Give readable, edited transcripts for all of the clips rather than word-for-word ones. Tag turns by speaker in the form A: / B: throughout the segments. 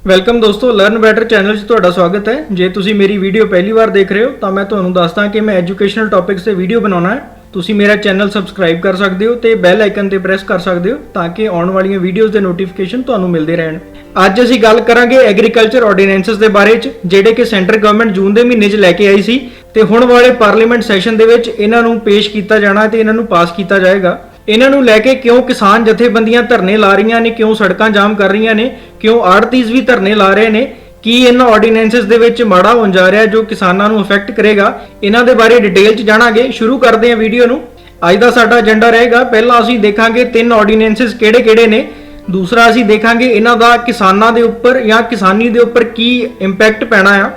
A: Welcome ਦੋਸਤੋ, learn better channel 'ਚ ਤੁਹਾਡਾ ਸਵਾਗਤ ਹੈ। ਜੇ ਤੁਸੀਂ ਮੇਰੀ ਵੀਡੀਓ ਪਹਿਲੀ ਵਾਰ ਦੇਖ ਰਹੇ ਹੋ ਤਾਂ ਮੈਂ ਤੁਹਾਨੂੰ ਦੱਸਦਾ ਕਿ ਮੈਂ ਐਜੂਕੇਸ਼ਨਲ ਟੌਪਿਕਸ ਤੇ ਵੀਡੀਓ ਬਣਾਉਣਾ ਹੈ। ਤੁਸੀਂ ਮੇਰਾ ਚੈਨਲ ਸਬਸਕ੍ਰਾਈਬ ਕਰ ਸਕਦੇ ਹੋ ਤੇ ਬੈਲ ਆਈਕਨ ਤੇ ਪ੍ਰੈਸ ਕਰ ਸਕਦੇ ਹੋ ਤਾਂ ਕਿ ਆਉਣ ਵਾਲੀਆਂ ਵੀਡੀਓਜ਼ ਦੇ ਨੋਟੀਫਿਕੇਸ਼ਨ ਤੁਹਾਨੂੰ ਮਿਲਦੇ ਰਹਿਣ। ਅੱਜ ਅਸੀਂ ਗੱਲ ਕਰਾਂਗੇ ਐਗਰੀਕਲਚਰ ਆਰਡੀਨੈਂਸਸ ਦੇ ਬਾਰੇ 'ਚ, ਜਿਹੜੇ ਕਿ ਸੈਂਟਰ ਗਵਰਨਮੈਂਟ ਜੂਨ ਦੇ ਮਹੀਨੇ 'ਚ ਲੈ ਕੇ ਆਈ ਸੀ ਤੇ ਹੁਣ ਵਾਲੇ ਪਾਰਲੀਮੈਂਟ ਸੈਸ਼ਨ ਦੇ ਵਿੱਚ ਇਹਨਾਂ ਨੂੰ ਪੇਸ਼ ਕੀਤਾ ਜਾਣਾ ਤੇ ਇਹਨਾਂ ਨੂੰ ਪਾਸ ਕੀਤਾ ਜਾਏਗਾ। ਇਹਨਾਂ ਨੂੰ ਲੈ ਕੇ ਕਿਉਂ ਕਿਸਾਨ ਜਥੇਬੰਦੀਆਂ ਧਰਨੇ ਲਾ ਰਹੀਆਂ ਨੇ, ਕਿਉਂ ਸੜਕਾਂ ਜਾਮ ਕਰ ਰਹੀਆਂ ਨੇ, ਕਿਉਂ ਆੜਤੀਜ਼ ਵੀ ਧਰਨੇ ਲਾ ਰਹੇ ਨੇ, ਕੀ ਇਹਨਾਂ ਆਰਡੀਨੈਂਸਸ ਦੇ ਵਿੱਚ ਮਾੜਾ ਹੋਣ ਜਾ ਰਿਹਾ ਜੋ ਕਿਸਾਨਾਂ ਨੂੰ ਅਫੈਕਟ ਕਰੇਗਾ, ਇਹਨਾਂ ਦੇ ਬਾਰੇ ਡਿਟੇਲ 'ਚ ਜਾਣਾਂਗੇ। ਸ਼ੁਰੂ ਕਰਦੇ ਹਾਂ ਵੀਡੀਓ ਨੂੰ। ਅੱਜ ਦਾ ਸਾਡਾ ਏਜੰਡਾ ਰਹੇਗਾ, ਪਹਿਲਾਂ ਅਸੀਂ ਦੇਖਾਂਗੇ 3 ਆਰਡੀਨੈਂਸਸ ਕਿਹੜੇ-ਕਿਹੜੇ ਨੇ। ਦੂਸਰਾ ਅਸੀਂ ਦੇਖਾਂਗੇ ਇਹਨਾਂ ਦਾ ਕਿਸਾਨਾਂ ਦੇ ਉੱਪਰ ਜਾਂ ਕਿਸਾਨੀ ਦੇ ਉੱਪਰ ਕੀ ਇੰਪੈਕਟ ਪੈਣਾ ਆ।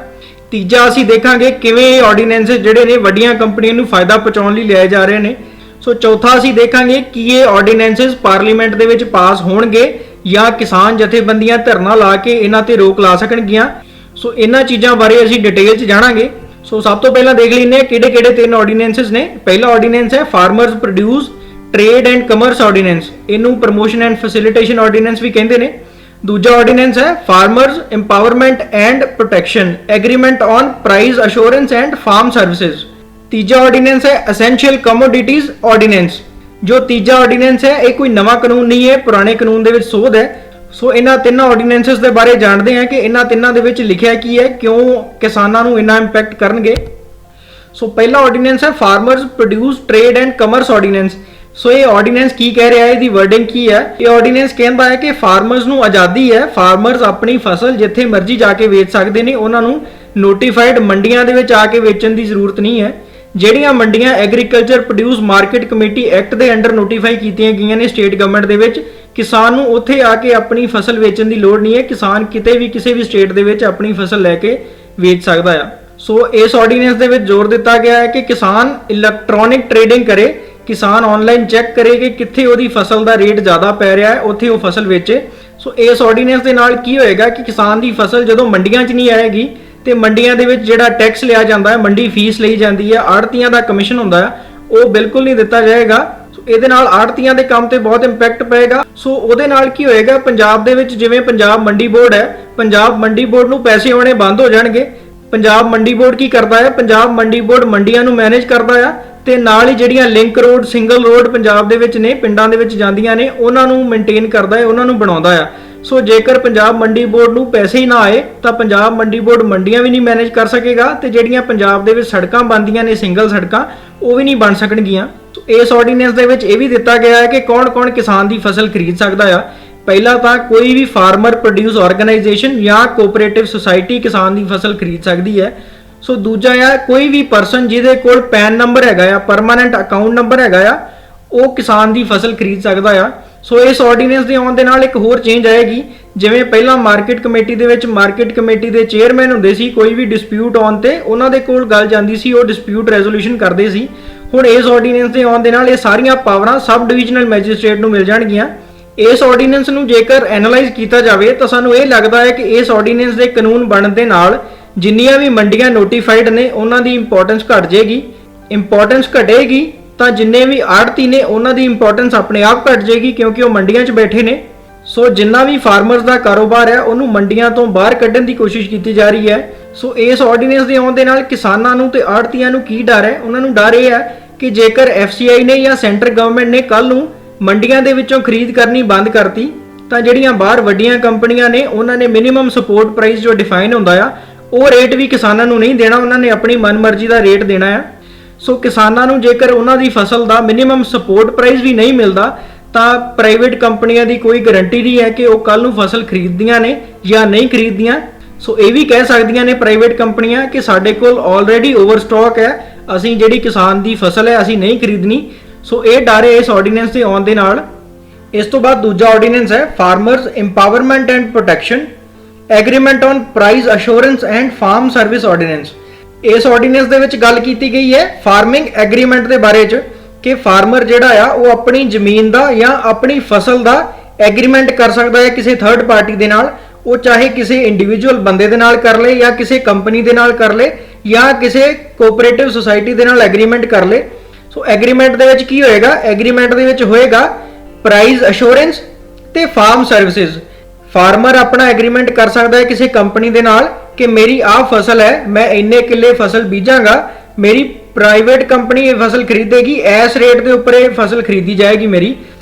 A: ਤੀਜਾ ਅਸੀਂ ਦੇਖਾਂਗੇ ਕਿਵੇਂ ਇਹ ਆਰਡੀਨੈਂਸਸ ਜਿਹੜੇ ਨੇ ਵੱਡੀਆਂ ਕੰਪਨੀਆਂ ਨੂੰ ਫਾਇਦਾ ਪਹੁੰਚਾਉਣ ਲਈ ਲਿਆਏ ਜਾ ਰਹੇ ਨੇ। ਸੋ ਚੌਥਾ ਅਸੀਂ ਦੇਖਾਂਗੇ ਕਿ ਇਹ ਆਰਡੀਨੈਂਸਸ ਪਾਰਲੀਮੈਂਟ ਦੇ ਵਿੱਚ ਪਾਸ ਹੋਣਗੇ ਜਾਂ ਕਿਸਾਨ ਜਥੇਬੰਦੀਆਂ ਧਰਨਾ ਲਾ ਕੇ ਇਹਨਾਂ ਤੇ ਰੋਕ ਲਾ ਸਕਣਗੀਆਂ। ਸੋ ਇਹਨਾਂ ਚੀਜ਼ਾਂ ਬਾਰੇ ਅਸੀਂ ਡਿਟੇਲ 'ਚ ਜਾਣਾਂਗੇ। ਸੋ ਸਭ ਤੋਂ ਪਹਿਲਾਂ ਦੇਖ ਲੈਂਦੇ ਹਾਂ ਕਿਹੜੇ-ਕਿਹੜੇ 3 ਆਰਡੀਨੈਂਸਸ ਨੇ। ਪਹਿਲਾ ਆਰਡੀਨੈਂਸ ਹੈ farmers produce trade and commerce ordinance, ਇਹਨੂੰ ਪ੍ਰਮੋਸ਼ਨ ਐਂਡ ਫੈਸਿਲਿਟੇਸ਼ਨ ਆਰਡੀਨੈਂਸ ਵੀ ਕਹਿੰਦੇ ਨੇ। ਦੂਜਾ ਆਰਡੀਨੈਂਸ ਹੈ farmers empowerment and protection agreement on price assurance and farm services. ਤੀਜਾ ਆਰਡੀਨੈਂਸ ਹੈ ਐਸੈਂਸ਼ੀਅਲ ਕਮੋਡਿਟੀਜ਼ ਆਰਡੀਨੈਂਸ। ਜੋ ਤੀਜਾ ਆਰਡੀਨੈਂਸ ਹੈ ਇਹ ਕੋਈ ਨਵਾਂ ਕਾਨੂੰਨ ਨਹੀਂ ਹੈ, ਪੁਰਾਣੇ ਕਾਨੂੰਨ ਦੇ ਵਿੱਚ ਸੋਧ ਹੈ। ਸੋ ਇਹਨਾਂ ਤਿੰਨਾਂ ਆਰਡੀਨੈਂਸਸ ਦੇ ਬਾਰੇ ਜਾਣਦੇ ਹਾਂ ਕਿ ਇਹਨਾਂ ਤਿੰਨਾਂ ਦੇ ਵਿੱਚ ਲਿਖਿਆ ਕੀ ਹੈ, ਕਿਉਂ ਕਿਸਾਨਾਂ ਨੂੰ ਇੰਨਾ ਇੰਪੈਕਟ ਕਰਨਗੇ। ਸੋ ਪਹਿਲਾ ਆਰਡੀਨੈਂਸ ਹੈ farmers produce trade and commerce ordinance. So ਇਹ ਆਰਡੀਨੈਂਸ ਕੀ ਕਹਿ ਰਿਹਾ ਹੈ, ਇਹਦੀ ਵਰਡਿੰਗ ਕੀ ਹੈ। ਇਹ ਆਰਡੀਨੈਂਸ ਕਹਿੰਦਾ ਹੈ ਕਿ ਫਾਰਮਰਸ ਨੂੰ ਆਜ਼ਾਦੀ ਹੈ, ਫਾਰਮਰਸ ਆਪਣੀ ਫਸਲ ਜਿੱਥੇ ਮਰਜ਼ੀ ਜਾ ਕੇ ਵੇਚ ਸਕਦੇ ਨੇ, ਉਹਨਾਂ ਨੂੰ ਨੋਟੀਫਾਈਡ ਮੰਡੀਆਂ ਦੇ ਵਿੱਚ ਆ ਕੇ ਵੇਚਣ ਦੀ ਜ਼ਰੂਰਤ ਨਹੀਂ ਹੈ। ਜਿਹੜੀਆਂ ਮੰਡੀਆਂ agriculture produce market committee act ਦੇ ਅੰਡਰ ਨੋਟੀਫਾਈ ਕੀਤੀਆਂ ਗਈਆਂ ਨੇ ਸਟੇਟ ਗਵਰਨਮੈਂਟ ਦੇ ਵਿੱਚ, ਕਿਸਾਨ ਨੂੰ ਉੱਥੇ ਆ ਕੇ ਆਪਣੀ ਫਸਲ ਵੇਚਣ ਦੀ ਲੋੜ ਨਹੀਂ ਹੈ। ਕਿਸਾਨ ਕਿਤੇ ਵੀ ਕਿਸੇ ਵੀ ਸਟੇਟ ਦੇ ਵਿੱਚ ਆਪਣੀ ਫਸਲ ਲੈ ਕੇ ਵੇਚ ਸਕਦਾ ਆ। ਸੋ ਇਸ ਆਰਡੀਨੈਂਸ ਦੇ ਵਿੱਚ ਜ਼ੋਰ ਦਿੱਤਾ ਗਿਆ ਹੈ ਕਿ ਕਿਸਾਨ ਇਲੈਕਟ੍ਰੋਨਿਕ ਟ੍ਰੇਡਿੰਗ ਕਰੇ, ਕਿਸਾਨ ਆਨਲਾਈਨ ਚੈੱਕ ਕਰੇ ਕਿ ਕਿੱਥੇ ਉਹਦੀ ਫਸਲ ਦਾ ਰੇਟ ਜ਼ਿਆਦਾ ਪੈ ਰਿਹਾ ਹੈ, ਉੱਥੇ ਉਹ ਫਸਲ ਵੇਚੇ। ਸੋ ਇਸ ਆਰਡੀਨੈਂਸ ਦੇ ਨਾਲ ਕੀ ਹੋਏਗਾ ਕਿ ਕਿਸਾਨ ਦੀ ਫਸਲ ਜਦੋਂ ਮੰਡੀਆਂ 'ਚ ਨਹੀਂ ਆਏਗੀ ਤੇ ਮੰਡੀਆਂ ਦੇ ਵਿੱਚ ਜਿਹੜਾ ਟੈਕਸ ਲਿਆ ਜਾਂਦਾ ਹੈ, ਮੰਡੀ ਫੀਸ ਲਈ ਜਾਂਦੀ ਹੈ, ਆੜਤੀਆਂ ਦਾ ਕਮਿਸ਼ਨ ਹੁੰਦਾ ਹੈ, ਉਹ ਬਿਲਕੁਲ ਨਹੀਂ ਦਿੱਤਾ ਜਾਏਗਾ। ਸੋ ਇਹਦੇ ਨਾਲ ਆੜਤੀਆਂ ਦੇ ਕੰਮ ਤੇ ਬਹੁਤ ਇੰਪੈਕਟ ਪਏਗਾ। ਸੋ ਉਹਦੇ ਨਾਲ ਕੀ ਹੋਏਗਾ, ਪੰਜਾਬ ਦੇ ਵਿੱਚ ਜਿਵੇਂ ਪੰਜਾਬ ਮੰਡੀ ਬੋਰਡ ਹੈ, ਪੰਜਾਬ ਮੰਡੀ ਬੋਰਡ ਨੂੰ ਪੈਸੇ ਆਉਣੇ ਬੰਦ ਹੋ ਜਾਣਗੇ। ਪੰਜਾਬ ਮੰਡੀ ਬੋਰਡ ਕੀ ਕਰਦਾ ਹੈ, ਪੰਜਾਬ ਮੰਡੀ ਬੋਰਡ ਮੰਡੀਆਂ ਨੂੰ ਮੈਨੇਜ ਕਰਦਾ ਆ ਤੇ ਨਾਲ ਹੀ ਜਿਹੜੀਆਂ link road, single road Punjab ਦੇ ਵਿੱਚ ਨੇ, ਪਿੰਡਾਂ ਦੇ ਵਿੱਚ ਜਾਂਦੀਆਂ ਨੇ, ਉਹਨਾਂ ਨੂੰ ਮੇਨਟੇਨ ਕਰਦਾ ਹੈ, ਉਹਨਾਂ ਨੂੰ ਬਣਾਉਂਦਾ ਆ। ਸੋ ਜੇਕਰ ਪੰਜਾਬ ਮੰਡੀ ਬੋਰਡ ਨੂੰ ਪੈਸੇ ਹੀ ਨਾ ਆਏ ਤਾਂ ਪੰਜਾਬ ਮੰਡੀ ਬੋਰਡ ਮੰਡੀਆਂ ਵੀ ਨਹੀਂ ਮੈਨੇਜ ਕਰ ਸਕੇਗਾ ਤੇ ਜਿਹੜੀਆਂ ਪੰਜਾਬ ਦੇ ਵਿੱਚ ਸੜਕਾਂ ਬਣਦੀਆਂ ਨੇ, ਸਿੰਗਲ ਸੜਕਾਂ, ਉਹ ਵੀ ਨਹੀਂ ਬਣ ਸਕਣਗੀਆਂ। ਸੋ ਇਸ ਆਰਡੀਨੈਂਸ ਦੇ ਵਿੱਚ ਇਹ ਵੀ ਦਿੱਤਾ ਗਿਆ ਹੈ ਕਿ ਕੌਣ-ਕੌਣ ਕਿਸਾਨ ਦੀ ਫਸਲ ਖਰੀਦ ਸਕਦਾ ਆ। ਪਹਿਲਾ ਤਾਂ ਕੋਈ ਵੀ ਫਾਰਮਰ ਪ੍ਰੋਡਿਊਸ ਆਰਗੇਨਾਈਜੇਸ਼ਨ ਜਾਂ ਕੋਆਪਰੇਟਿਵ ਸੁਸਾਇਟੀ ਕਿਸਾਨ ਦੀ ਫਸਲ ਖਰੀਦ ਸਕਦੀ ਹੈ। ਸੋ ਦੂਜਾ ਆ ਕੋਈ ਵੀ ਪਰਸਨ ਜਿਹਦੇ ਕੋਲ ਪੈਨ ਨੰਬਰ ਹੈਗਾ ਆ, ਪਰਮਾਨੈਂਟ ਅਕਾਊਂਟ ਨੰਬਰ ਹੈਗਾ ਆ, ਉਹ ਕਿਸਾਨ ਦੀ ਫਸਲ ਖਰੀਦ ਸਕਦਾ ਆ। ਸੋ ਇਸ ਆਰਡੀਨੈਂਸ ਦੇ ਆਉਣ ਦੇ ਨਾਲ ਇੱਕ ਹੋਰ ਚੇਂਜ ਆਏਗੀ। ਜਿਵੇਂ ਪਹਿਲਾਂ ਮਾਰਕੀਟ ਕਮੇਟੀ ਦੇ ਵਿੱਚ ਮਾਰਕੀਟ ਕਮੇਟੀ ਦੇ ਚੇਅਰਮੈਨ ਹੁੰਦੇ ਸੀ, ਕੋਈ ਵੀ ਡਿਸਪਿਊਟ ਆਉਣ ਤੇ ਉਹਨਾਂ ਦੇ ਕੋਲ ਗੱਲ ਜਾਂਦੀ ਸੀ, ਉਹ ਡਿਸਪਿਊਟ ਰੈਜ਼ੋਲੂਸ਼ਨ ਕਰਦੇ ਸੀ। ਹੁਣ ਇਸ ਆਰਡੀਨੈਂਸ ਦੇ ਆਉਣ ਦੇ ਨਾਲ ਇਹ ਸਾਰੀਆਂ ਪਾਵਰਾਂ ਸਬ ਡਿਵੀਜ਼ਨਲ ਮੈਜਿਸਟ੍ਰੇਟ ਨੂੰ ਮਿਲ ਜਾਣਗੀਆਂ। ਇਸ ਆਰਡੀਨੈਂਸ ਨੂੰ ਜੇਕਰ ਐਨਾਲਾਈਜ਼ ਕੀਤਾ ਜਾਵੇ ਤਾਂ ਸਾਨੂੰ ਇਹ ਲੱਗਦਾ ਹੈ ਕਿ ਇਸ ਆਰਡੀਨੈਂਸ ਦੇ ਕਾਨੂੰਨ ਬਣਨ ਦੇ ਨਾਲ ਜਿੰਨੀਆਂ ਵੀ ਮੰਡੀਆਂ ਨੋਟੀਫਾਈਡ ਨੇ ਉਹਨਾਂ ਦੀ ਇੰਪੋਰਟੈਂਸ ਘਟ ਜਾਏਗੀ। ਇੰਪੋਰਟੈਂਸ ਘਟੇਗੀ ਤਾਂ ਜਿੰਨੇ ਵੀ ਆੜਤੀ ਨੇ ਉਹਨਾਂ ਦੀ ਇੰਪੋਰਟੈਂਸ ਆਪਣੇ ਆਪ ਘਟ ਜਾਏਗੀ ਕਿਉਂਕਿ ਉਹ ਮੰਡੀਆਂ 'ਚ ਬੈਠੇ ਨੇ। ਸੋ ਜਿੰਨਾ ਵੀ ਫਾਰਮਰਸ ਦਾ ਕਾਰੋਬਾਰ ਹੈ ਉਹਨੂੰ ਮੰਡੀਆਂ ਤੋਂ ਬਾਹਰ ਕੱਢਣ ਦੀ ਕੋਸ਼ਿਸ਼ ਕੀਤੀ ਜਾ ਰਹੀ ਹੈ। ਸੋ ਇਸ ਆਰਡੀਨੈਂਸ ਦੇ ਆਉਣ ਦੇ ਨਾਲ ਕਿਸਾਨਾਂ ਨੂੰ ਤੇ ਆੜਤੀਆਂ ਨੂੰ ਕੀ ਡਰ ਹੈ, ਉਹਨਾਂ ਨੂੰ ਡਰ ਇਹ ਹੈ ਕਿ ਜੇਕਰ FCI ਨੇ ਜਾਂ ਸੈਂਟਰ ਗਵਰਨਮੈਂਟ ਨੇ ਕੱਲ ਨੂੰ ਮੰਡੀਆਂ ਦੇ ਵਿੱਚੋਂ ਖਰੀਦ ਕਰਨੀ ਬੰਦ ਕਰਤੀ ਤਾਂ ਜਿਹੜੀਆਂ ਬਾਹਰ ਵੱਡੀਆਂ ਕੰਪਨੀਆਂ ਨੇ ਉਹਨਾਂ ਨੇ ਮਿਨੀਮਮ ਸਪੋਰਟ ਪ੍ਰਾਈਸ ਜੋ ਡਿਫਾਈਨ ਹੁੰਦਾ ਆ ਉਹ ਰੇਟ ਵੀ ਕਿਸਾਨਾਂ ਨੂੰ ਨਹੀਂ ਦੇਣਾ, ਉਹਨਾਂ ਨੇ ਆਪਣੀ ਮਨਮਰਜ਼ੀ ਦਾ ਰੇਟ ਦੇਣਾ ਆ। ਸੋ ਕਿਸਾਨਾਂ ਨੂੰ ਜੇਕਰ ਉਹਨਾਂ ਦੀ ਫਸਲ ਦਾ ਮਿਨੀਮਮ ਸਪੋਰਟ ਪ੍ਰਾਈਸ ਵੀ ਨਹੀਂ ਮਿਲਦਾ ਤਾਂ ਪ੍ਰਾਈਵੇਟ ਕੰਪਨੀਆਂ ਦੀ ਕੋਈ ਗਾਰੰਟੀ ਨਹੀਂ ਹੈ ਕਿ ਉਹ ਕੱਲ ਨੂੰ ਫਸਲ ਖਰੀਦਦੀਆਂ ਨੇ ਜਾਂ ਨਹੀਂ ਖਰੀਦਦੀਆਂ। ਸੋ ਇਹ ਵੀ ਕਹਿ ਸਕਦੀਆਂ ਨੇ ਪ੍ਰਾਈਵੇਟ ਕੰਪਨੀਆਂ ਕਿ ਸਾਡੇ ਕੋਲ ਆਲਰੇਡੀ ਓਵਰ ਸਟਾਕ ਹੈ, ਅਸੀਂ ਜਿਹੜੀ ਕਿਸਾਨ ਦੀ ਫਸਲ ਹੈ ਅਸੀਂ ਨਹੀਂ ਖਰੀਦਣੀ। ਸੋ ਇਹ ਡਰ ਹੈ ਇਸ ਆਰਡੀਨੈਂਸ ਦੇ ਆਉਣ ਦੇ ਨਾਲ। ਇਸ ਤੋਂ ਬਾਅਦ ਦੂਜਾ ਆਰਡੀਨੈਂਸ ਹੈ farmers empowerment and protection agreement on price assurance and farm service ordinance. ਇਸ ਆਰਡੀਨੈਂਸ ਦੇ ਵਿੱਚ ਗੱਲ ਕੀਤੀ ਗਈ ਹੈ ਫਾਰਮਿੰਗ ਐਗਰੀਮੈਂਟ ਦੇ ਬਾਰੇ 'ਚ ਕਿ ਫਾਰਮਰ ਜਿਹੜਾ ਆ ਉਹ ਆਪਣੀ ਜ਼ਮੀਨ ਦਾ ਜਾਂ ਆਪਣੀ ਫਸਲ ਦਾ ਐਗਰੀਮੈਂਟ ਕਰ ਸਕਦਾ ਹੈ ਕਿਸੇ ਥਰਡ ਪਾਰਟੀ ਦੇ ਨਾਲ। ਉਹ ਚਾਹੇ ਕਿਸੇ ਇੰਡੀਵਿਜੂਅਲ ਬੰਦੇ ਦੇ ਨਾਲ ਕਰ ਲੇ ਜਾਂ ਕਿਸੇ ਕੰਪਨੀ ਦੇ ਨਾਲ ਕਰ ਲੇ ਜਾਂ ਕਿਸੇ ਕੋਆਪਰੇਟਿਵ ਸੁਸਾਇਟੀ ਦੇ ਨਾਲ ਐਗਰੀਮੈਂਟ ਕਰ ਲੇ। ਸੋ ਐਗਰੀਮੈਂਟ ਦੇ ਵਿੱਚ ਕੀ ਹੋਏਗਾ, ਐਗਰੀਮੈਂਟ ਦੇ ਵਿੱਚ ਹੋਏਗਾ ਪ੍ਰਾਈਸ ਅਸ਼ੋਰੈਂਸ ਤੇ ਫਾਰਮ ਸਰਵਿਸਿਜ਼। फार्मर अपना एग्रीमेंट कर सकता है किसी कंपनी के नाल कि मेरी आ फसल है, मैं इन्ने किले फसल बीजांगा, मेरी प्राइवेट कंपनी ये फसल खरीदेगी, इस रेट के उपर ये फसल खरीदी जाएगी मेरी।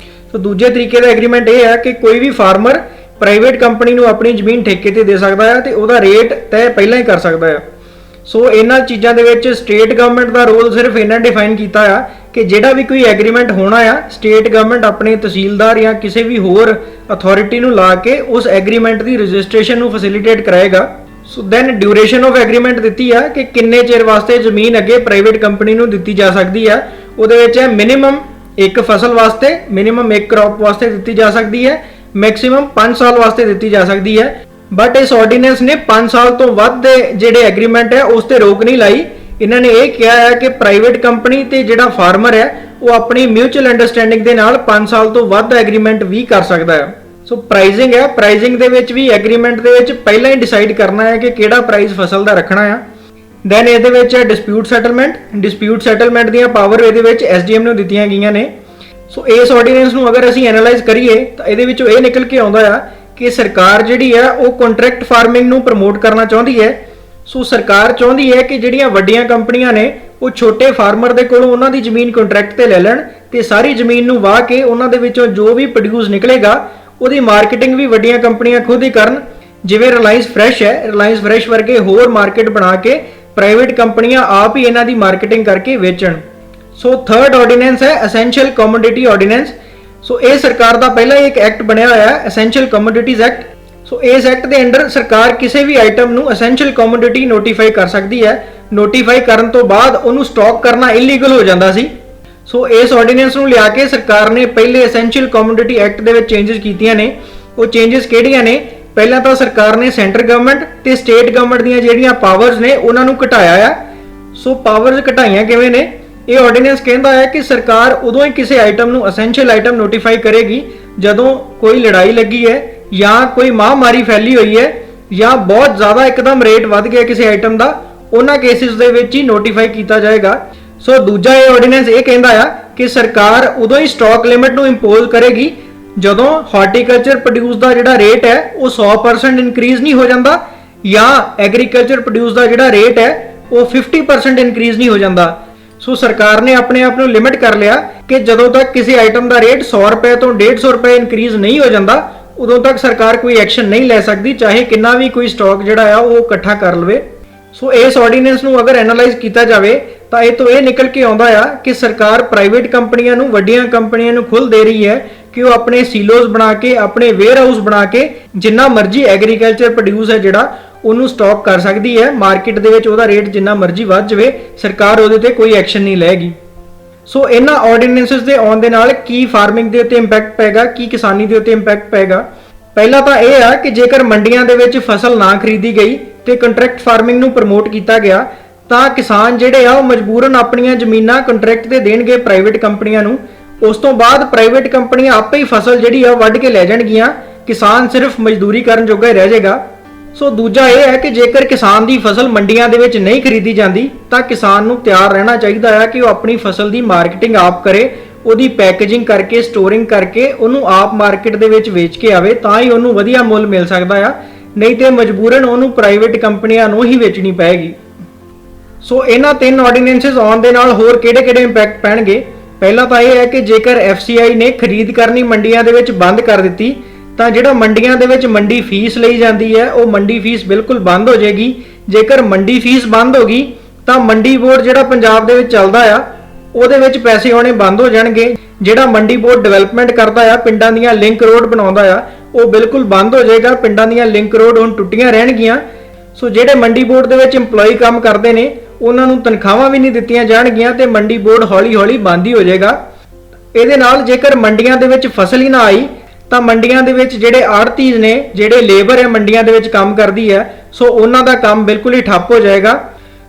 A: तो दूजे तरीके का एग्रीमेंट ये है कि कोई भी फार्मर प्राइवेट कंपनी को अपनी जमीन ठेके ते दे सकता है तो वह रेट तय पहला ही कर सकता है। सो इन्हां चीज़ों के स्टेट गवर्नमेंट का रोल सिर्फ इन्हें डिफाइन किया है कि जिहड़ा भी कोई एग्रीमेंट होना है स्टेट गवर्नमेंट अपने तहसीलदार या किसी भी होर अथॉरिटी को ला के उस एग्रीमेंट की रजिस्ट्रेशन को फैसिलिटेट कराएगा। So then duration of agreement दी है कि किन्ने चिर वास्ते जमीन अगे प्राइवेट कंपनी को दी जा सकती है। वो मिनिमम एक फसल वास्ते, मिनिमम एक क्रॉप वास्ते दी जा सकती है, मैक्सीमम 5 साल वास्ते दी जा सकती है। बट इस ऑर्डीनेंस ने 5 साल तो वध जेडे एग्रीमेंट है उस ते रोक नहीं लाई। इन्होंने ये कहा है कि प्राइवेट कंपनी ते जेड़ा फार्मर है वो अपनी म्यूचुअल अंडरस्टैंडिंग के नाल 5 साल तो वध एग्रीमेंट भी कर सकता है। सो प्राइजिंग है, प्राइजिंग दे विच भी एग्रीमेंट दे विच पहला ही डिसाइड करना है कि किहड़ा प्राइस फसल का रखना है। दैन ये है dispute settlement. Dispute settlement the power ये SDM ने दित्तियां गईयां ने। सो इस ऑर्डीनेंस को अगर असीं एनालाइज करिए तो ये निकल के आउंदा है कि सरकार जिहड़ी है वो कॉन्ट्रैक्ट फार्मिंग नूं प्रमोट करना चाहती है। सो सरकार चाहती है कि जिहड़ियां वड्डियां कंपनियां ने वो छोटे फार्मर दे कोलों उन्हां दी जमीन कॉन्ट्रैक्ट ते ले लैण ते सारी जमीन नूं वाह के उन्हां दे विचों जो भी प्रोड्यूस निकलेगा ਉਹਦੀ मार्केटिंग भी वड्डियां कंपनियां खुद ही करन। जिवें रिलायंस फ्रैश है, रिलायंस फ्रैश वर्गे होर मार्केट बना के प्राइवेट कंपनियां आप ही इन्हां दी मार्केटिंग करके वेचण। सो थर्ड ऑर्डीनेंस है एसेंशियल कमोडिटी ऑर्डीनेंस। सो ये सरकार का पहला एक एक्ट बनया होया है एसेंशियल कमोडिटीज एक्ट। सो इस एक्ट के अंडर सरकार किसी भी आइटम नूं एसेंशियल कमोडिटी नोटिफाई कर सकती है। नोटिफाई करन तो बाद उन्होंने स्टॉक करना इलीगल हो जाता सी। सो इस ऑर्डीनेंस नूं लिया के सरकार ने पहले essential commodity act they which changes कीतियां ने। वो चेंजेस किहड़ियां ने? पहला तो सरकार ने सेंटर गवर्नमेंट ते स्टेट गवर्नमेंट दीयां जिहड़ियां पावर्स ने उन्हां नूं घटाया है। सो पावर्स घटाइयां किवें ने? ये ऑर्डीनेंस कहता है कि सरकार उदों ही किसी आइटम नूं एसेंशियल आइटम नोटिफाई करेगी जदों कोई लड़ाई लगी है या कोई महामारी फैली हुई है या बहुत ज़्यादा एकदम रेट वध गया किसी आइटम का, उन्हां केसिस दे विच ही नोटिफाई किया जाएगा। सो दूजा ये ऑर्डीनेंस ये कहता है कि सरकार उदों ही स्टॉक लिमिट नूं इंपोज करेगी जदों हार्टिकल्चर प्रोड्यूस का जिहड़ा रेट है वो 100% इनक्रीज नहीं हो जाता या एग्रीकल्चर प्रोड्यूस का जिहड़ा रेट है वो 50% इनक्रीज नहीं हो जाता। सो सरकार ने अपने आप को लिमिट कर लिया कि जदों तक किसी आइटम का रेट 100 रुपए तो 150 रुपए इनक्रीज नहीं हो जाता उदों तक सरकार कोई एक्शन नहीं ले सकती, चाहे कितना भी कोई स्टॉक जिहड़ा है वो इकट्ठा कर लवे। सो इस ऑर्डीनेंस नूं अगर एनालाइज किया जाए तो ये तो ये निकल के आउंदा है कि सरकार प्राइवेट कंपनियां नूं वड्डियां कंपनियां नूं खुल दे रही है कि वो अपने सीलोज बना के अपने वेयर हाउस बना के जिन्ना मर्जी एग्रीकल्चर प्रोड्यूस है जिहड़ा उन्होंने स्टॉक कर सकती है। मार्केट दे विच उहदा रेट जिन्ना मर्जी वध जावे सरकार उहदे ते कोई एक्शन नहीं लएगी। सो इन्हां ऑर्डीनेंसेस दे आउण दे नाल की फार्मिंग दे उत्ते इंपैक्ट पेगा, की किसानी दे उत्ते इंपैक्ट पेगा? पहला तो यह है कि जेकर मंडियां दे विच फसल ना खरीदी गई तो कंट्रैक्ट फार्मिंग नूं प्रमोट किया गया तो किसान जिहड़े आ मजबूरन अपनियां जमीनां कंट्रैक्ट ते देणगे प्राइवेट कंपनियां नूं। उस तो बाद प्राइवेट कंपनियां आपे ही फसल जिहड़ी आ वढ के लै जाणगियां, किसान सिर्फ मजदूरी करन जोगा ही रह जाएगा। सो दूजा यह है कि जेकर किसान की फसल मंडियां दे विच नहीं खरीदी जाती तो किसान नूं तैयार रहना चाहिए है कि वह अपनी फसल की मार्केटिंग आप करे, ਉਹਦੀ पैकेजिंग करके स्टोरिंग करके ਉਹਨੂੰ आप मार्केट ਦੇ ਵਿੱਚ ਵੇਚ ਕੇ ਆਵੇ ਤਾਂ ਹੀ ਉਹਨੂੰ ਵਧੀਆ ਮੁੱਲ ਮਿਲ ਸਕਦਾ ਆ, ਨਹੀਂ ਤੇ ਮਜਬੂਰਨ ਉਹਨੂੰ ਪ੍ਰਾਈਵੇਟ ਕੰਪਨੀਆਂ ਨੂੰ ਹੀ ਵੇਚਣੀ ਪਏਗੀ। ਸੋ ਇਹਨਾਂ ਤਿੰਨ ਆਰਡੀਨੈਂਸਸ ਆਉਣ ਦੇ ਨਾਲ ਹੋਰ ਕਿਹੜੇ-ਕਿਹੜੇ ਇੰਪੈਕਟ ਪੈਣਗੇ? ਪਹਿਲਾ ਤਾਂ ਇਹ ਹੈ ਕਿ ਜੇਕਰ FCI ਨੇ ਖਰੀਦ ਕਰਨੀ ਮੰਡੀਆਂ ਦੇ ਵਿੱਚ ਬੰਦ ਕਰ ਦਿੱਤੀ ਤਾਂ ਜਿਹੜਾ ਮੰਡੀਆਂ ਦੇ ਵਿੱਚ ਮੰਡੀ ਫੀਸ ਲਈ ਜਾਂਦੀ ਹੈ ਉਹ ਮੰਡੀ ਫੀਸ ਬਿਲਕੁਲ ਬੰਦ ਹੋ ਜਾਏਗੀ। ਜੇਕਰ ਮੰਡੀ ਫੀਸ ਬੰਦ ਹੋ ਗਈ ਤਾਂ ਮੰਡੀ ਬੋਰਡ ਜਿਹੜਾ ਪੰਜਾਬ ਦੇ ਵਿੱਚ ਚੱਲਦਾ ਆ ਉਹਦੇ ਵਿੱਚ ਪੈਸੇ ਆਉਣੇ ਬੰਦ ਹੋ ਜਾਣਗੇ। ਜਿਹੜਾ ਮੰਡੀ ਬੋਰਡ ਡਿਵੈਲਪਮੈਂਟ ਕਰਦਾ ਆ, ਪਿੰਡਾਂ ਦੀਆਂ ਲਿੰਕ ਰੋਡ ਬਣਾਉਂਦਾ ਆ, ਉਹ ਬਿਲਕੁਲ ਬੰਦ ਹੋ ਜਾਏਗਾ। ਪਿੰਡਾਂ ਦੀਆਂ ਲਿੰਕ ਰੋਡ ਹੁਣ ਟੁੱਟੀਆਂ ਰਹਿਣਗੀਆਂ। ਸੋ ਜਿਹੜੇ ਮੰਡੀ ਬੋਰਡ ਦੇ ਵਿੱਚ EMPLOYE ਕੰਮ ਕਰਦੇ ਨੇ ਉਹਨਾਂ ਨੂੰ ਤਨਖਾਹਾਂ ਵੀ ਨਹੀਂ ਦਿੱਤੀਆਂ ਜਾਣਗੀਆਂ ਤੇ ਮੰਡੀ ਬੋਰਡ ਹੌਲੀ-ਹੌਲੀ ਬੰਦ ਹੀ ਹੋ ਜਾਏਗਾ। ਇਹਦੇ ਨਾਲ ਜੇਕਰ ਮੰਡੀਆਂ ਦੇ ਵਿੱਚ ਫਸਲ ਹੀ ਨਾ ਆਈ ਤਾਂ ਮੰਡੀਆਂ ਦੇ ਵਿੱਚ ਜਿਹੜੇ ਆੜ੍ਹਤੀਜ਼ ਨੇ, ਜਿਹੜੇ ਲੇਬਰ ਹੈ ਮੰਡੀਆਂ ਦੇ ਵਿੱਚ ਕੰਮ ਕਰਦੀ ਹੈ, ਸੋ ਉਹਨਾਂ ਦਾ ਕੰਮ ਬਿਲਕੁਲ ਹੀ ਠੱਪ ਹੋ ਜਾਏਗਾ।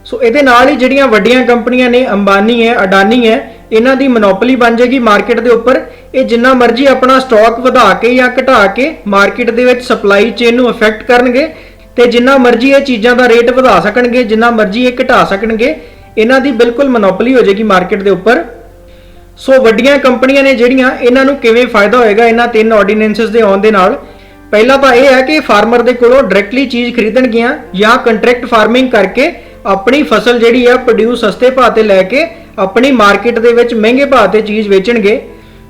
A: ਸੋ ਇਹਦੇ ਨਾਲ ਹੀ ਜਿਹੜੀਆਂ ਵੱਡੀਆਂ ਕੰਪਨੀਆਂ ਨੇ, ਅੰਬਾਨੀ ਹੈ, ਅਡਾਨੀ ਹੈ, ਇਹਨਾਂ ਦੀ ਮੋਨੋਪੋਲੀ ਬਣ ਜਾਏਗੀ ਮਾਰਕੀਟ ਦੇ ਉੱਪਰ। ਇਹ ਜਿੰਨਾ ਮਰਜ਼ੀ ਆਪਣਾ ਸਟਾਕ ਵਧਾ ਕੇ ਜਾਂ ਘਟਾ ਕੇ ਮਾਰਕੀਟ ਦੇ ਵਿੱਚ ਸਪਲਾਈ ਚੇਨ ਨੂੰ ਅਫੈਕਟ ਕਰਨਗੇ ਤੇ ਜਿੰਨਾ ਮਰਜ਼ੀ ਇਹ ਚੀਜ਼ਾਂ ਦਾ ਰੇਟ ਵਧਾ ਸਕਣਗੇ, ਜਿੰਨਾ ਮਰਜ਼ੀ ਇਹ ਘਟਾ ਸਕਣਗੇ, ਇਹਨਾਂ ਦੀ ਬਿਲਕੁਲ ਮੋਨੋਪੋਲੀ ਹੋ ਜਾਏਗੀ ਮਾਰਕੀਟ ਦੇ ਉੱਪਰ। ਸੋ ਵੱਡੀਆਂ ਕੰਪਨੀਆਂ ਨੇ ਜਿਹੜੀਆਂ, ਇਹਨਾਂ ਨੂੰ ਕਿਵੇਂ ਫਾਇਦਾ ਹੋਏਗਾ ਇਹਨਾਂ ਤਿੰਨ ਆਰਡੀਨੈਂਸਸ ਦੇ ਆਉਣ ਦੇ ਨਾਲ? ਪਹਿਲਾ ਤਾਂ ਇਹ ਹੈ ਕਿ ਫਾਰਮਰ ਦੇ ਕੋਲੋਂ ਡਾਇਰੈਕਟਲੀ ਚੀਜ਼ ਖਰੀਦਣਗੀਆਂ ਜਾਂ ਕੰਟਰੈਕਟ ਫਾਰਮਿੰਗ ਕਰਕੇ ਆਪਣੀ ਫਸਲ ਜਿਹੜੀ ਆ ਪ੍ਰੋਡਿਊਸ ਸਸਤੇ ਭਾਅ ਤੇ ਲੈ ਕੇ ਆਪਣੀ ਮਾਰਕੀਟ ਦੇ ਵਿੱਚ ਮਹਿੰਗੇ ਭਾਅ ਤੇ ਚੀਜ਼ ਵੇਚਣਗੇ।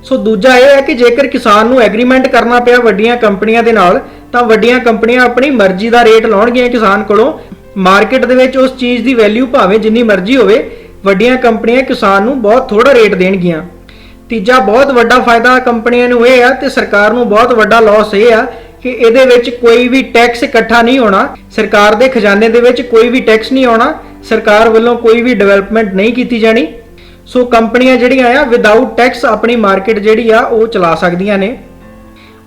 A: ਸੋ ਦੂਜਾ ਇਹ ਹੈ ਕਿ ਜੇਕਰ ਕਿਸਾਨ ਨੂੰ ਐਗਰੀਮੈਂਟ ਕਰਨਾ ਪਿਆ ਵੱਡੀਆਂ ਕੰਪਨੀਆਂ ਦੇ ਨਾਲ ਤਾਂ ਵੱਡੀਆਂ ਕੰਪਨੀਆਂ ਆਪਣੀ ਮਰਜ਼ੀ ਦਾ ਰੇਟ ਲਾਉਣਗੀਆਂ ਕਿਸਾਨ ਕੋਲੋਂ। ਮਾਰਕੀਟ ਦੇ ਵਿੱਚ ਉਸ ਚੀਜ਼ ਦੀ ਵੈਲਿਊ ਭਾਵੇਂ ਜਿੰਨੀ ਮਰਜ਼ੀ ਹੋਵੇ, ਵੱਡੀਆਂ ਕੰਪਨੀਆਂ ਕਿਸਾਨ ਨੂੰ ਬਹੁਤ ਥੋੜਾ ਰੇਟ ਦੇਣਗੀਆਂ। ਤੀਜਾ ਬਹੁਤ ਵੱਡਾ ਫਾਇਦਾ ਕੰਪਨੀਆਂ ਨੂੰ ਇਹ ਆ ਤੇ ਸਰਕਾਰ ਨੂੰ ਬਹੁਤ ਵੱਡਾ ਲਾਸ ਇਹ ਆ ਕਿ ਇਹਦੇ ਵਿੱਚ ਕੋਈ ਵੀ ਟੈਕਸ ਇਕੱਠਾ ਨਹੀਂ ਹੋਣਾ। ਸਰਕਾਰ ਦੇ ਖਜ਼ਾਨੇ ਦੇ ਵਿੱਚ ਕੋਈ ਵੀ ਟੈਕਸ ਨਹੀਂ ਆਉਣਾ, ਸਰਕਾਰ ਵੱਲੋਂ ਕੋਈ ਵੀ ਡਿਵੈਲਪਮੈਂਟ ਨਹੀਂ ਕੀਤੀ ਜਾਣੀ। ਸੋ ਕੰਪਨੀਆਂ ਜਿਹੜੀਆਂ ਆ ਵਿਦਆਊਟ ਟੈਕਸ ਆਪਣੀ ਮਾਰਕੀਟ ਜਿਹੜੀ ਆ ਉਹ ਚਲਾ ਸਕਦੀਆਂ ਨੇ।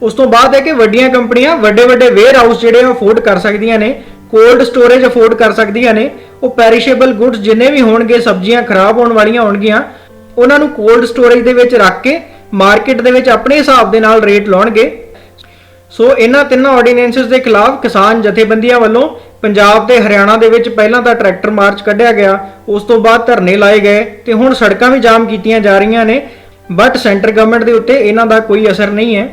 A: ਉਸ ਤੋਂ ਬਾਅਦ ਹੈ ਕਿ ਵੱਡੀਆਂ ਕੰਪਨੀਆਂ ਵੱਡੇ ਵੇਅਰ ਹਾਊਸ ਜਿਹੜੇ ਆ ਅਫੋਰਡ ਕਰ ਸਕਦੀਆਂ ਨੇ, ਕੋਲਡ ਸਟੋਰੇਜ ਅਫੋਰਡ ਕਰ ਸਕਦੀਆਂ ਨੇ। ਉਹ ਪੈਰੀਸ਼ੇਬਲ ਗੁੱਡਸ ਜਿੰਨੇ ਵੀ ਹੋਣਗੇ, ਸਬਜ਼ੀਆਂ ਖਰਾਬ ਹੋਣ ਵਾਲੀਆਂ ਹੋਣਗੀਆਂ, ਉਹਨਾਂ ਨੂੰ ਕੋਲਡ ਸਟੋਰੇਜ ਦੇ ਵਿੱਚ ਰੱਖ ਕੇ ਮਾਰਕੀਟ ਦੇ ਵਿੱਚ ਆਪਣੇ ਹਿਸਾਬ ਦੇ ਨਾਲ ਰੇਟ ਲਾਉਣਗੇ। ਸੋ ਇਹਨਾਂ ਤਿੰਨਾਂ ਆਰਡੀਨੈਂਸਸ ਦੇ ਖਿਲਾਫ ਕਿਸਾਨ ਜਥੇਬੰਦੀਆਂ ਵੱਲੋਂ ਪੰਜਾਬ ਤੇ ਹਰਿਆਣਾ ਦੇ ਵਿੱਚ ਪਹਿਲਾਂ ਤਾਂ ਟਰੈਕਟਰ ਮਾਰਚ ਕੱਢਿਆ ਗਿਆ, ਉਸ ਤੋਂ ਬਾਅਦ ਧਰਨੇ ਲਾਏ ਗਏ ਤੇ ਹੁਣ ਸੜਕਾਂ ਵੀ ਜਾਮ ਕੀਤੀਆਂ ਜਾ ਰਹੀਆਂ ਨੇ। ਬਟ ਸੈਂਟਰ ਗਵਰਨਮੈਂਟ ਦੇ ਉੱਤੇ ਇਹਨਾਂ ਦਾ ਕੋਈ ਅਸਰ ਨਹੀਂ ਹੈ।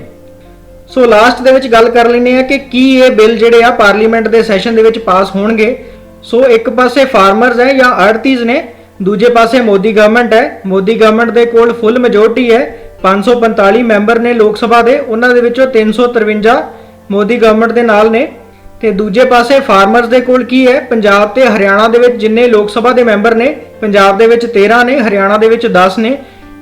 A: ਸੋ ਲਾਸਟ ਦੇ ਵਿੱਚ ਗੱਲ ਕਰ ਲੈਂਦੇ ਆ ਕਿ ਕੀ ਇਹ ਬਿੱਲ ਜਿਹੜੇ ਆ ਪਾਰਲੀਮੈਂਟ ਦੇ ਸੈਸ਼ਨ ਦੇ ਵਿੱਚ ਪਾਸ ਹੋਣਗੇ। ਸੋ ਇੱਕ ਪਾਸੇ ਫਾਰਮਰਸ ਹੈ ਜਾਂ ਆੜਤੀਜ਼ ਨੇ, ਦੂਜੇ ਪਾਸੇ ਮੋਦੀ ਗਵਰਨਮੈਂਟ ਹੈ। ਮੋਦੀ ਗਵਰਨਮੈਂਟ ਦੇ ਕੋਲ ਫੁੱਲ ਮੈਜੋਰਟੀ ਹੈ, 545 ਮੈਂਬਰ ਨੇ ਲੋਕ ਸਭਾ ਦੇ, ਉਹਨਾਂ ਦੇ ਵਿੱਚੋਂ 353 ਮੋਦੀ ਗਵਰਨਮੈਂਟ ਦੇ ਨਾਲ ਨੇ। ਤੇ ਦੂਜੇ ਪਾਸੇ ਫਾਰਮਰਸ ਦੇ ਕੋਲ ਕੀ ਹੈ, ਪੰਜਾਬ ਤੇ ਹਰਿਆਣਾ ਦੇ ਵਿੱਚ ਜਿੰਨੇ ਲੋਕ ਸਭਾ ਦੇ ਮੈਂਬਰ ਨੇ, ਪੰਜਾਬ ਦੇ ਵਿੱਚ 13 ਨੇ, ਹਰਿਆਣਾ ਦੇ ਵਿੱਚ 10 ਨੇ।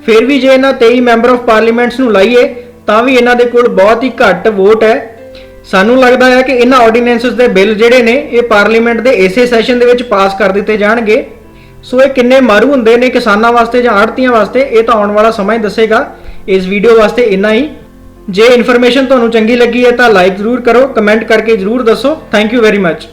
A: ਫਿਰ ਵੀ ਜੇ ਇਹਨਾਂ 23 ਮੈਂਬਰ ਆਫ ਪਾਰਲੀਮੈਂਟਸ ਨੂੰ ਲਾਈਏ ਤਾਂ ਵੀ ਇਹਨਾਂ ਦੇ ਕੋਲ ਬਹੁਤ ਹੀ ਘੱਟ ਵੋਟ ਹੈ। ਸਾਨੂੰ ਲੱਗਦਾ ਹੈ ਕਿ ਇਹਨਾਂ ਆਰਡੀਨੈਂਸਸ ਦੇ ਬਿੱਲ ਜਿਹੜੇ ਨੇ ਇਹ ਪਾਰਲੀਮੈਂਟ ਦੇ ਇਸੇ ਸੈਸ਼ਨ ਦੇ ਵਿੱਚ ਪਾਸ ਕਰ ਦਿੱਤੇ ਜਾਣਗੇ। ਸੋ ਇਹ ਕਿੰਨੇ ਮਾਰੂ ਹੁੰਦੇ ਨੇ ਕਿਸਾਨਾਂ ਵਾਸਤੇ ਜਾਂ ਆੜਤੀਆਂ ਵਾਸਤੇ, ਇਹ ਤਾਂ ਆਉਣ ਵਾਲਾ ਸਮਾਂ ਹੀ ਦੱਸੇਗਾ। ਇਸ ਵੀਡੀਓ ਵਾਸਤੇ ਇੰਨਾ ਹੀ। ਜੇ ਇਨਫੋਰਮੇਸ਼ਨ ਤੁਹਾਨੂੰ ਚੰਗੀ ਲੱਗੀ ਹੈ ਤਾਂ ਲਾਈਕ ਜ਼ਰੂਰ ਕਰੋ, ਕਮੈਂਟ ਕਰਕੇ ਜ਼ਰੂਰ ਦੱਸੋ। Thank you very much.